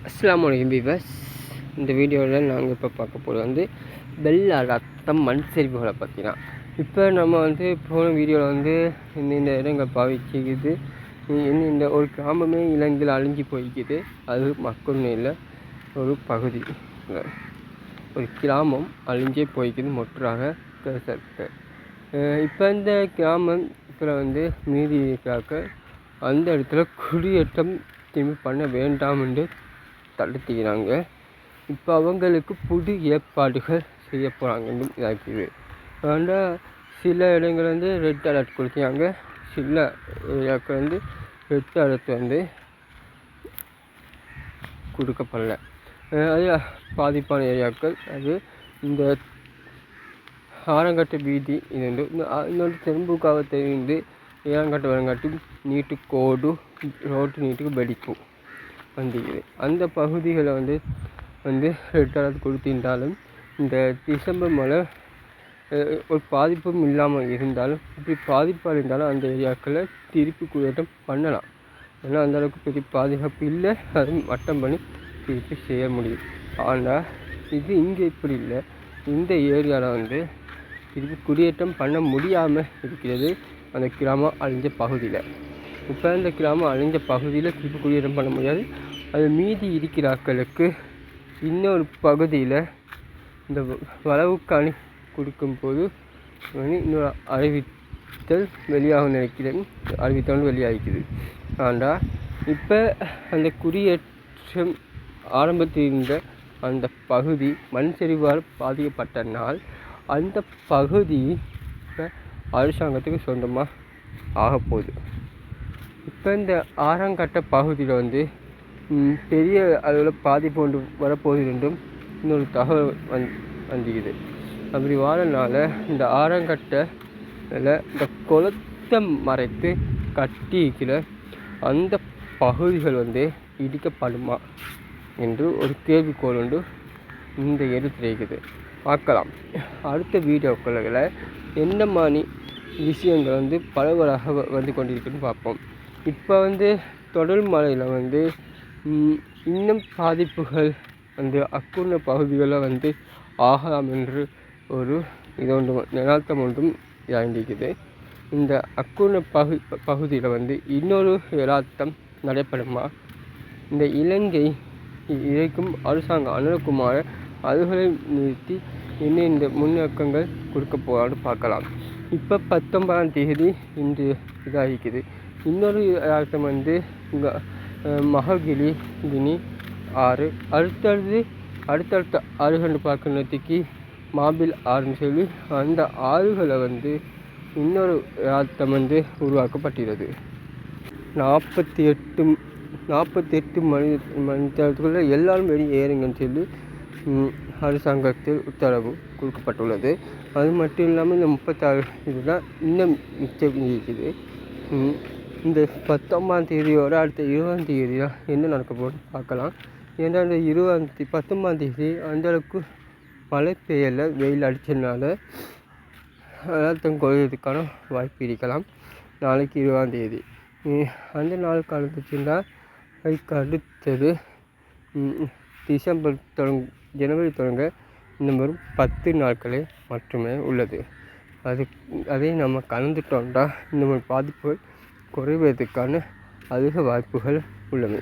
அஸ்ஸலாமு அலைக்கும் வீவர்ஸ். இந்த வீடியோவில் நாங்கள் இப்போ பார்க்க போகிறது வந்து வெள்ள ரத்தம் மண் சரிவுகளை பற்றி தான். இப்போ நம்ம வந்து போன வீடியோவில் வந்து இந்த இடங்கள் பாவிச்சிக்குது, இந்த ஒரு கிராமமே இலங்கையில் அழிஞ்சு போய்க்குது. அது மக்கள் இல்லை, ஒரு பகுதி, ஒரு கிராமம் அழிஞ்சே போய்க்குது மொற்றாக பேச. இப்போ இந்த கிராமம் இப்போ வந்து மீதி இருக்கிறாக்க அந்த இடத்துல குடியேற்றம் திரும்பி பண்ண வேண்டாம் என்று தடுத்துக்கிறாங்க. இப்போ அவங்களுக்கு புது ஏற்பாடுகள் செய்ய போகிறாங்கன்னு இதாக்குது. ஆனால் சில இடங்கள் வந்து ரெட் அலர்ட் கொடுத்தாங்க, சில ஏரியாக்கள் வந்து ரெட் அலர்ட் வந்து கொடுக்கப்படல. அது பாதிப்பான ஏரியாக்கள். அது இந்த ஆரங்கட்ட வீதி, இது வந்து இன்னொரு தெரும்புக்காக தெரிந்து ஏரங்கட்ட வரங்காட்டி நீட்டு கோடு ரோட்டு நீட்டுக்கு வெடிக்கும் வந்துக்குது. அந்த பகுதிகளை வந்து ரெட் அலர்ட் கொடுத்திருந்தாலும் இந்த டிசம்பர் மழை ஒரு பாதிப்பும் இல்லாமல் இருந்தாலும், இப்படி பாதிப்பு இருந்தாலும் அந்த ஏரியாக்களை திருப்பி குடியேற்றம் பண்ணலாம். ஏன்னா அந்தளவுக்கு பெரிய பாதுகாப்பு இல்லை, அதுவும் வட்டம் பண்ணி திருப்பி செய்ய முடியும். ஆனால் இது இங்கே இப்படி இல்லை. இந்த ஏரியாவில் வந்து திருப்பி குடியேற்றம் பண்ண முடியாமல் இருக்கிறது அந்த கிராமம் அழிஞ்ச பகுதியில். இப்போ இந்த கிராமம் அழிஞ்ச பகுதியில் திருப்பி குடியேற்றம் பண்ண முடியாது. அது மீதி இருக்கிறாக்களுக்கு இன்னொரு பகுதியில் இந்த வளவுக்காணி கொடுக்கும்போது இன்னொரு அறிவித்தல் வெளியாகும் நினைக்கிறேன். அறிவித்தல் வெளியாகிக்குது. ஆனால் இப்போ அந்த குடியேற்றம் ஆரம்பத்தில் இருந்த அந்த பகுதி மண் சரிவால் பாதிக்கப்பட்ட நாள் அந்த பகுதி இப்போ அரசாங்கத்துக்கு சொந்தமாக ஆகப்போகுது. இப்போ இந்த ஆறாங்கட்ட பகுதியில் வந்து பெரிய அளவில் பாதிப்பு ஒன்று வரப்போகுது என்றும் இன்னொரு தகவல் வந்துக்குது. அப்படி வாழனால இந்த ஆறாங்கட்டில் இந்த குளத்தை மறைத்து கட்டிக்கிற அந்த பகுதிகள் வந்து இடிக்கப்படுமா என்று ஒரு கேள்விக்கோள் ஒன்று இந்த எடுத்துரைக்குது. பார்க்கலாம் அடுத்த வீடியோக்களில் என்ன மாதிரி விஷயங்கள் வந்து பரவலாக வந்து கொண்டிருக்குன்னு பார்ப்போம். இப்போ வந்து தொடர் மழையில் வந்து இன்னும் பாதிப்புகள் வந்து அக்குள்ள பகுதிகளில் வந்து ஆகலாம் என்று ஒரு இது ஒன்று நிராத்தம் ஒன்றும் இறங்கிக்குது. இந்த அக்குள்ள பகுதியில் வந்து இன்னொரு யதார்த்தம் நடைபெறுமா? இந்த இலங்கை இறைக்கும் அரசாங்கம் அனுரகுமார அதுகளை நிறுத்தி இன்னும் இந்த முன்னேற்றங்கள் கொடுக்க போகலான்னு பார்க்கலாம். இப்போ 19ஆம் தேதி இன்று இதாகிக்குது. இன்னொரு யதார்த்தம் வந்து மககிரி கினி ஆறு, அடுத்தடுத்த ஆறுகள் பார்க்கறதுக்கு மாபில் ஆறுன்னு சொல்லி அந்த ஆறுகளை வந்து இன்னொரு யதார்த்தம் வந்து உருவாக்கப்பட்டுள்ளது. 48 மணி நேரத்துக்குள்ளே எல்லாரும் வெளியே ஏறுங்கன்னு சொல்லி அரசாங்கத்தில் உத்தரவு கொடுக்கப்பட்டுள்ளது. அது மட்டும் இல்லாமல் இந்த 36 இதுதான் இன்னும் மிச்சம் இருக்குது. இந்த 19ஆம் தேதியோடு அடுத்த 20ஆம் தேதி தான் என்ன நடக்க போகுதுன்னு பார்க்கலாம். ஏன்னா அந்த 19ஆம் தேதி அந்தளவுக்கு மழை பெய்யலை, வெயில் அடித்ததுனால அழுத்தம் குறையிறதுக்கான வாய்ப்பு இருக்கலாம். நாளைக்கு 20ஆம் தேதி அந்த நாள் காலத்துக்குன்னா அதுக்கு அடுத்தது டிசம்பர் ஜனவரி தொடங்க இந்த மாதிரி 10 நாட்களே மட்டுமே உள்ளது. அதை நம்ம கலந்துட்டோம்னா இந்த மாதிரி பாதிப்புகள் குறைவதற்கான அதிக வாய்ப்புகள் உள்ளன.